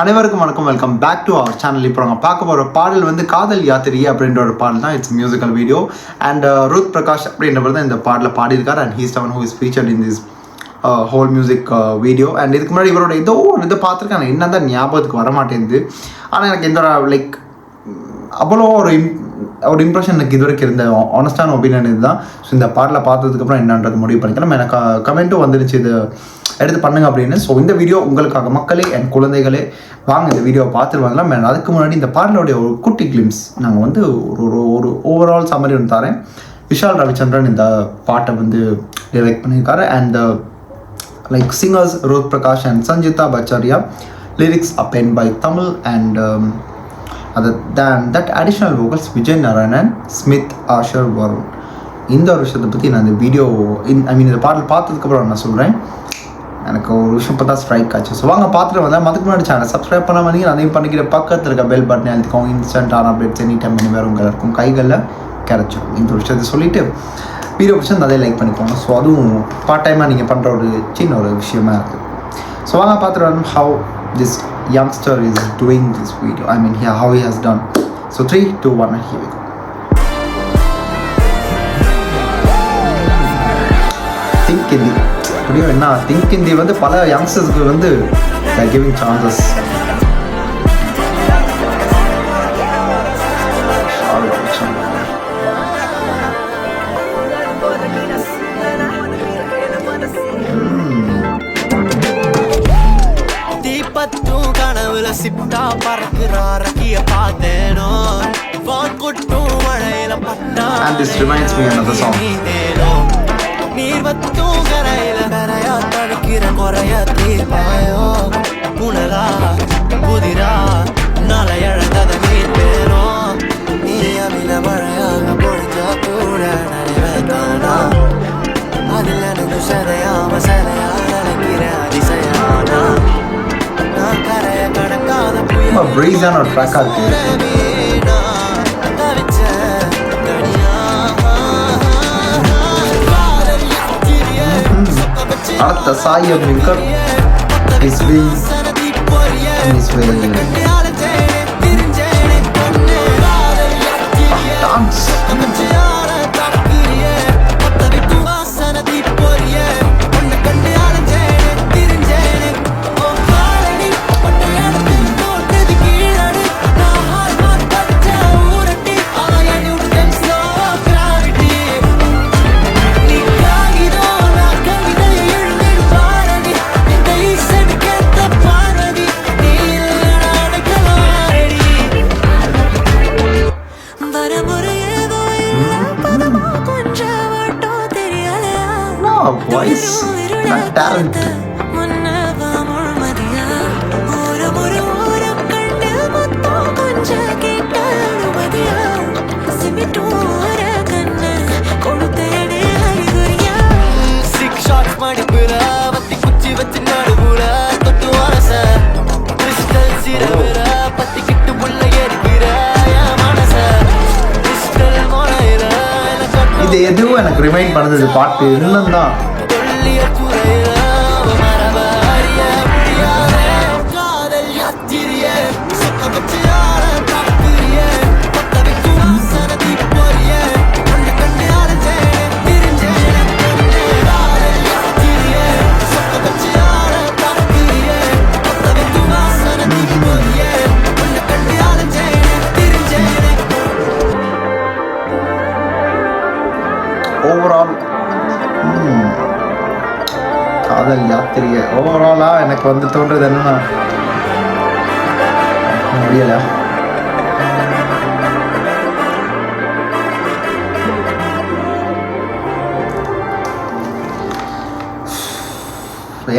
அனைவருக்கும் வணக்கம். Welcome back to our channel. இப்போ நாங்கள் பார்க்க போகிற பாடல் வந்து காதல் யாத்திரை அப்படின்ற ஒரு பாடல் தான். It's musical video and Ruth Prakash அப்படின்றவர் தான் இந்த பாடலை பாடியிருக்கார். And he's one who is featured in this whole music video. And இதுக்கு முன்னாடி இவரோட ஏதோ ஒரு இதை பார்த்துருக்கேன், என்ன தான் ஞாபகத்துக்கு வர மாட்டேங்குது. ஆனால் எனக்கு எந்த லைக் அவ்வளோ ஒரு இம்ப்ரெஷன் எனக்கு இது வரைக்கும் இருந்த ஆனஸ்டான ஒப்பீனியன் இதுதான். ஸோ இந்த பாடலை பார்த்ததுக்கப்புறம் என்னன்றது முடிவு பண்ணிக்கலாம். எனக்கு கமெண்ட்டும் வந்துருச்சு இது எடுத்து பண்ணுங்க அப்படின்னு. ஸோ இந்த வீடியோ உங்களுக்காக மக்களே அண்ட் குழந்தைகளே வாங்க இந்த வீடியோவை பார்த்துட்டு வரலாம். அதுக்கு முன்னாடி இந்த பாடலோடைய ஒரு குட்டி கிளிம்ஸ் நாங்கள் வந்து ஒரு ஓவரால் சம்மரி ஒன்று தரேன். விஷால் ரவிச்சந்திரன் இந்த பாட்டை வந்து டைரக்ட் பண்ணியிருக்காரு. And like singers Ruth Prakash and Sanjitha Bachariya. Lyrics penned by Tamil and that additional vocals Vijay Narayanan, Smith, Asher, Varun. இந்த ஒரு விஷயத்தை பற்றி நான் இந்த வீடியோ இந்த பாடல் பார்த்ததுக்கப்புறம் நான் சொல்கிறேன். எனக்கு ஒரு விஷயம் பார்த்தா ஸ்ட்ரைக் ஆச்சு. ஸோ வாங்க பார்த்துட்டு வந்தேன். அதுக்கு முன்னாடி சேனல் சப்ஸ்கிரைப் பண்ண வந்தீங்க, அதையும் பண்ணிக்கிற பக்கத்தில் இருக்க பெல் பட்டனை அழுத்திக்கோங்க. இன்ஸ்டன்டான அப்டேட்ஸ் எனி டைம் வேறு உங்களுக்கும் கைகளில் கிடைச்சிடும். இந்த விஷயத்தை சொல்லிவிட்டு வீடியோ பிடிச்சா அதே லைக் பண்ணிக்கோங்க. ஸோ அதுவும் பார்ட் டைமாக நீங்கள் பண்ணுற ஒரு சின்ன ஒரு விஷயமா இருக்குது. ஸோ வாங்க பார்த்துட்டு வரணும் how this youngster is doing this video. I mean here how he has done. So 3, 2, 1 and here we go. Think Hindi. Today enna Think Hindi வந்து பல youngstersக்கு வந்து they are giving chances. சிட்டா பறக்குறார் ரக்கிய பார்த்தேனோ வான் கொட்டும் மழையில பட்டா. And this reminds me another song. நீர் வத்தும் கரையில கரையா தடுக்கிற குறைய தீர்ப்பாயோ புனரா புதிரா நாளை இழந்தத நீர் பேரோ நீ அமில மழையாக பொழிஞ்சா கூட நிறைவேற்றானா அதில் எனக்கு சரையாம சரையா நினைக்கிற அதிசயானா நான் கரைய கடக்காத புயல் breezy or track ஆகுது. அடுத்த Sai அப்துல்கர் is being in his way dance. Voice, that talent. இது எதுவும் எனக்கு ரிமைண்ட் பண்ணது பாட்டு இன்னும் தான். ஓவரால் காதல் யாத்திரை ஓவராலாக எனக்கு வந்து தோன்றது என்னன்னா முடியல.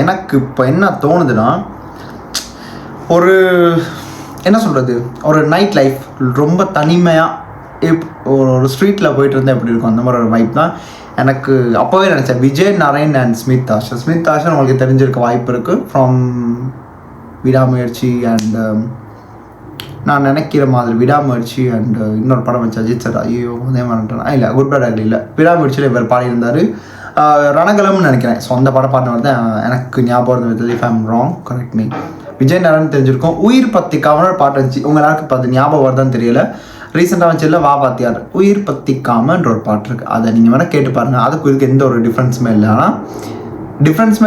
எனக்கு இப்போ என்ன தோணுதுன்னா ஒரு என்ன சொல்கிறது, ஒரு நைட் லைஃப் ரொம்ப தனிமையாக ஒரு ஸ்ட்ரீட்டில் போயிட்டு இருந்தால் எப்படி இருக்கும் அந்த மாதிரி ஒரு வைப் தான் எனக்கு அப்போவே நினச்சேன். Vijay Narayan and Smith Asher உங்களுக்கு தெரிஞ்சிருக்க வாய்ப்பு இருக்குது ஃப்ரம் விடாமுயற்சி அண்ட் நான் நினைக்கிற மாதிரி விடாமுயற்சி அண்ட் இன்னொரு படம் வச்சு அஜித் சார் ஐயோ அதே மாதிரி இல்லை குட் பேட் அக்லி இல்லை விடாமுயற்சியில் இவர் பாடியிருந்தார். ரணகலம்னு நினைக்கிறேன். ஸோ அந்த படம் பாடினவர் தான் எனக்கு ஞாபகம் இருந்தது. If I am wrong correct me. Vijay Narayan தெரிஞ்சிருக்கும். உயிர் பத்தி காமன்னு பாட்டு இருந்துச்சு, உங்க எல்லாருக்கும் பார்த்து ஞாபகம் வருதான்னு தெரியல. ரீசெண்டாக வந்துச்சு வா பாத்தியார் உயிர் பத்திக்காமன்ற ஒரு பாட்டு இருக்குது. அதை நீங்கள் வேணால் கேட்டு பாருங்கள். அதுக்கு இதுக்கு எந்த ஒரு டிஃப்ரென்ஸுமே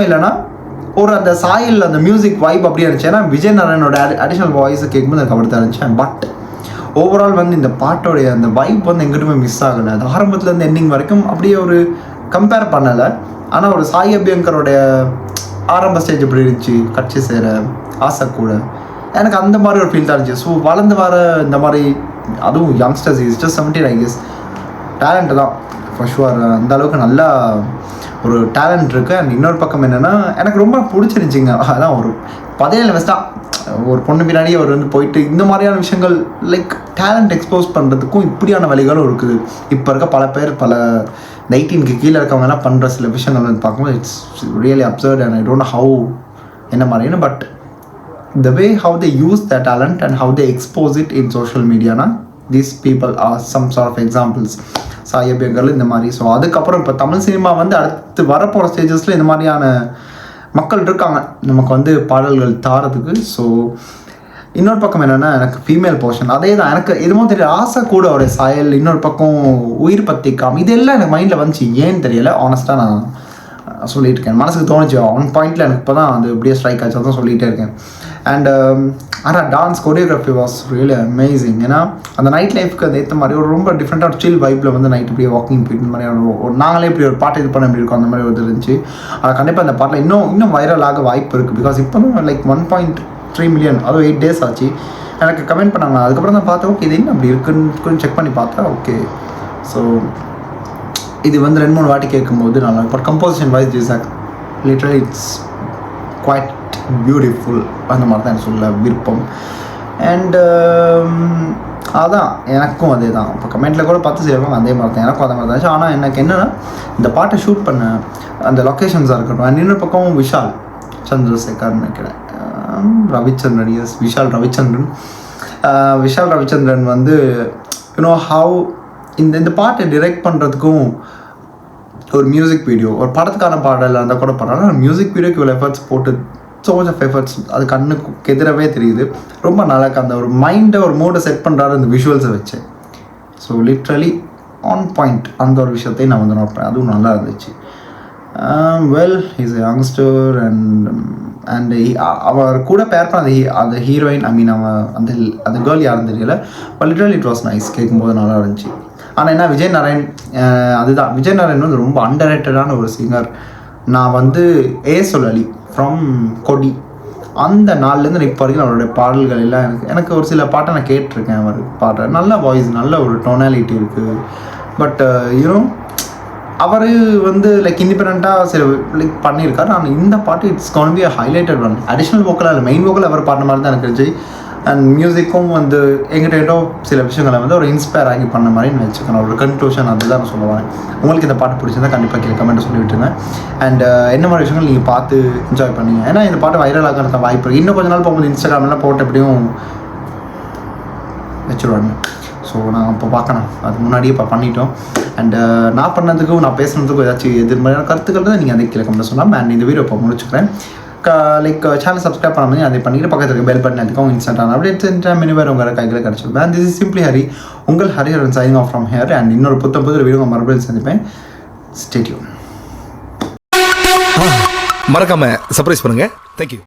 இல்லைன்னா ஒரு அந்த சாயல் அந்த மியூசிக் வைப் அப்படியே இருந்துச்சு. ஏன்னா விஜய் நாராயணோட அடிஷனல் வாய்ஸை கேட்கும்போது எனக்கு அப்படி தான் இருந்துச்சு. பட் ஓவரால் வந்து இந்த பாட்டோடைய அந்த வைப் வந்து எங்கிட்டுமே மிஸ் ஆகலை. அது ஆரம்பத்துலேருந்து எண்டிங் வரைக்கும் அப்படியே ஒரு கம்பேர் பண்ணலை. ஆனால் ஒரு சாய் அபியங்கரோடைய ஆரம்ப ஸ்டேஜ் எப்படி இருந்துச்சு, கட்சி சேர ஆசை கூட, எனக்கு அந்த மாதிரி ஒரு ஃபீல் தான் இருந்துச்சு. ஸோ வளர்ந்து வர இந்த மாதிரி அதுவும் youngsters is just 17 I guess talent தான் ஃபார் ஷுவர். அந்த அளவுக்கு நல்லா ஒரு டேலண்ட் இருக்குது. அண்ட் இன்னொரு பக்கம் என்னென்னா எனக்கு ரொம்ப பிடிச்சிருந்துச்சிங்க. அதான் ஒரு 17 வயசு ஒரு பொண்ணு பின்னாடியே அவர் வந்து போயிட்டு இந்த மாதிரியான விஷயங்கள் லைக் டேலண்ட் எக்ஸ்போஸ் பண்ணுறதுக்கும் இப்படியான வழிகளும் இருக்குது. இப்போ இருக்க பல பேர் பல 19க்கு கீழே இருக்கவங்கலாம் பண்ணுற சில விஷயங்கள் வந்து பார்க்கும்போது it's really absurd. And I don't know how என்ன மாதிரின்னு, but the way how they use their talent and how they expose it in social media na, these people are some sort of examples. Sai Abhyankar இந்த மாதிரி. So அதுக்கப்புறம் இப்போ Tamil cinema வந்து அடுத்து வரப்போகிற ஸ்டேஜஸில் இந்த மாதிரியான மக்கள் இருக்காங்க நமக்கு வந்து பாடல்கள் தாரதுக்கு. ஸோ இன்னொரு பக்கம் என்னென்னா எனக்கு ஃபீமேல் போர்ஷன் அதே தான் எனக்கு எதுவும் தெரியல. ஆசை கூட ஒரு சாயல், இன்னொரு பக்கம் உயிர் பத்திக்காம, இதெல்லாம் எனக்கு மைண்டில் வந்துச்சு. ஏன்னு தெரியல, ஆனஸ்ட்டாக நான் சொல்லிட்டு இருக்கேன். மனசுக்கு தோணுச்சு ஒன் பாயிண்டில் எனக்கு இப்போ தான் அது எப்படியே ஸ்ட்ரைக் ஆச்சு, தான் சொல்லிகிட்டே இருக்கேன். அண்ட் ஆனால் dance choreography was really amazing. ஏன்னா அந்த நைட் லைஃப்க்கு அது ஏற்ற மாதிரி ஒரு ரொம்ப டிஃப்ரெண்ட்டாக சில் வைப்பில் வந்து நைட் இப்படியே வாக்கிங் போயிட்டு இந்த மாதிரி ஒரு நாங்களே இப்படி ஒரு பாட்டு இது பண்ண எப்படி இருக்கும் அந்த மாதிரி ஒரு இருந்துச்சு. ஆனால் கண்டிப்பாக அந்த பாட்டில் இன்னும் வைரல் ஆக வாய்ப்பு இருக்குது. பிகாஸ் இப்போ தான் லைக் 1.3 மில்லியன், அதுவும் 8 days ஆச்சு. எனக்கு கமெண்ட் பண்ணாங்க. அதுக்கப்புறம் தான் பார்த்தேன் ஓகே இது என்ன அப்படி இருக்குன்னு செக் பண்ணி பார்த்தா ஓகே. ஸோ இது வந்து 2-3 வாட்டி கேட்கும்போது நல்லா இப்போ கம்போசிஷன் வைஸ் ஜிசாக் லிட்டரலி இட்ஸ் குவைட் பியூட்டிஃபுல். அந்த மாதிரி தான் எனக்கு சொல்ல விருப்பம். அண்டு அதான் எனக்கும் அதே தான். இப்போ கமெண்ட்டில் கூட பார்த்து செய்வாங்க அதே மாதிரி தான் எனக்கும் அதே மாதிரி தான். ஆனால் எனக்கு என்னென்னா இந்த பாட்டை ஷூட் பண்ண அந்த லொக்கேஷன்ஸாக இருக்கட்டும். அண்ட் இன்னொரு பக்கம் விஷால் சந்திரசேகர்னு நினைக்கிறேன், ரவிச்சந்திரன், எஸ் விஷால் ரவிச்சந்திரன் வந்து யூனோ ஹவு இந்த பாட்டை டிரெக்ட் பண்ணுறதுக்கும் ஒரு மியூசிக் வீடியோ ஒரு படத்துக்கான பாடல் இருந்தால் கூட பரவாயில்ல. மியூசிக் வீடியோக்கு இவ்வளோ எஃபர்ட்ஸ் போட்டு ஸோ மச் ஆஃப் எஃபர்ட்ஸ் அது கண்ணுக்கு எதிரவே தெரியுது. ரொம்ப நல்லா அந்த ஒரு மைண்டை ஒரு மூடை செட் பண்ணுறாரு இந்த விஷுவல்ஸை வச்சு. ஸோ லிட்ரலி ஆன் பாயிண்ட் அந்த ஒரு விஷயத்தையும் நான் வந்து நோட் பண்ணேன். அதுவும் நல்லா இருந்துச்சு. Well is a youngster and அவர் கூட பேர் பண்ண அந்த ஹீரோயின், ஐ மீன் அவன் அந்த கேர்ள் யாருன்னு தெரியல. But literally it was nice, கேட்கும்போது நல்லா இருந்துச்சு. ஆனால் என்ன விஜய் நாராயண் அதுதான் விஜய் நாராயண் வந்து ரொம்ப அண்டர்ரேட்டடான ஒரு சிங்கர். நான் வந்து சொல்லலி ஃப்ரம் கொடி அந்த நாள்லேருந்து இப்போ வரைக்கும் அவருடைய பாடல்கள் எல்லாம் எனக்கு ஒரு சில பாட்டை நான் கேட்டிருக்கேன். அவர் பாடுற நல்ல வாய்ஸ், நல்ல ஒரு டோனாலிட்டி இருக்குது. பட் யூனோ அவர் வந்து லைக் இண்டிபெண்ட்டாக சில லைக் பண்ணியிருக்காரு. ஆனால் இந்த பாட்டு it's gonna be a highlighted one. Additional வோக்கலாக இல்லை, மெயின் வோக்கல் அவர் பாடின மாதிரி தான் எனக்கு இருந்துச்சு. அண்ட் மியூசிக்கும் வந்து எங்கிட்ட சில விஷயங்களை வந்து ஒரு இன்ஸ்பயர் ஆகி பண்ண மாதிரி நான் வச்சுக்கணும். ஒரு கன்க்ளூஷன் அதுதான் நான் சொல்லுவேன். உங்களுக்கு இந்த பாட்டு பிடிச்சிருந்தா கண்டிப்பாக கீழே கமெண்ட் சொல்லி விட்டுருங்க. அண்ட் என்ன மாதிரி விஷயங்கள் நீங்கள் பார்த்து என்ஜாய் பண்ணீங்க. ஏன்னா இந்த பாட்டு வைரல் ஆகிறத வாய்ப்பு இருக்குது. இன்னும் கொஞ்ச நாள் போகும்போது இன்ஸ்டாகிராம்லாம் போட்டு எப்படியும் வச்சுருவாங்க. ஸோ நான் இப்போ பார்க்கணும், அது முன்னாடியே இப்போ பண்ணிட்டோம். அண்ட் நான் பண்ணதுக்கும் நான் பேசுனதுக்கும் ஏதாச்சும் எதிர்மறையான கருத்துக்கள் தான் நீங்கள் அதை கீழே கமெண்ட் சொல்லலாம். அண்ட் இந்த வீடியோ இப்போ முடிச்சுக்கிறேன். லைக் சேனல் சப்ஸ்கிரைப் பண்ண மாதிரி அதை பண்ணிட்டு பக்கத்தில் இருக்க பெல் பட்டன் அதுக்கும் இன்ஸ்டாகிராம் அப்டேட்ஸ் மினிவேர் உங்கள் கையில் கிடச்சிருப்பேன். And this is simply Hari, உங்கள் Hariharan signing off from here. And இன்னொரு புது வீடியோ மறுபடியும் சந்திப்பேன். Stay tuned. மறக்காம சர்ப்ரைஸ் பண்ணுங்க. தேங்க்யூ.